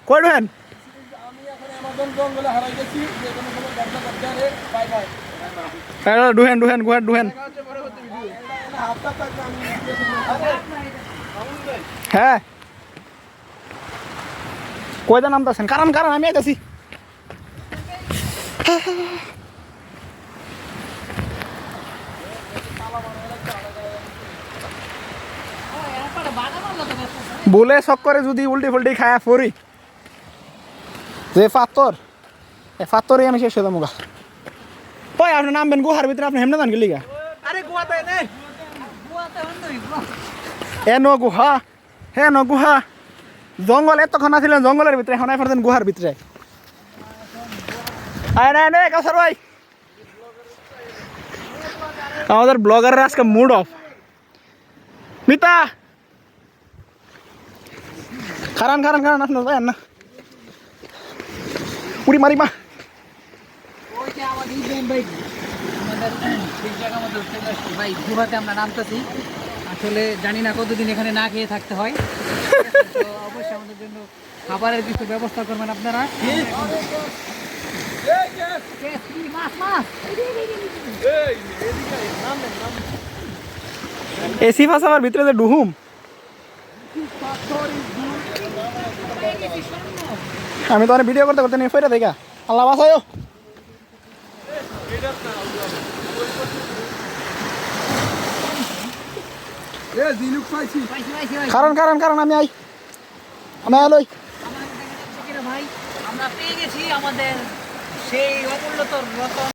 কই ঢুকেন? ঢুকেন ঢুকেন গুহার ঢুকেন। হ্যাঁ কয়টা নামতেছেন? কারণ কারণ আমি আইতাছি। বলে চক্করে যদি উল্টি ফুল্টি খায়া পড়ি যে পাথর এ পাথরই আমি শেষ হয়ে যাবো গা। ওই আপনি নামবেন গুহার ভিতরে, আপনি হেমনে যান গেলি গা? এ ন গুহা, হে ন গুহা। জঙ্গল এতক্ষণ আছিলেন জঙ্গলের ভিতরে, এখন আই পারছেন গুহার ভিতরে। আয় না নে কাউসার ভাই, আমাদের ব্লগারের আজকে মুড অফ। মিতা খারান খারান খারান, আপনার ভাই না পুরি মারি মা। ভাই গুহাতে আমরা নামতেছি, আসলে জানি না কতদিন এখানে না খেয়ে থাকতে হয়। তো অবশ্যই আমাদের জন্য খাবারের কিছু ব্যবস্থা করবেন আপনারা। এসি ফাঁসাবার ভিতরে যে ডুহুম, আমি তো অনেক ভিডিও করতে করতে নিয়ে ফেরা দেখা। আল্লাহ বাসায় কারণ কারণ কারণ আমি আই, আমি আলোই। ভাই আমরা পেয়ে গেছি আমাদের সেই অমূল্যতর রতন।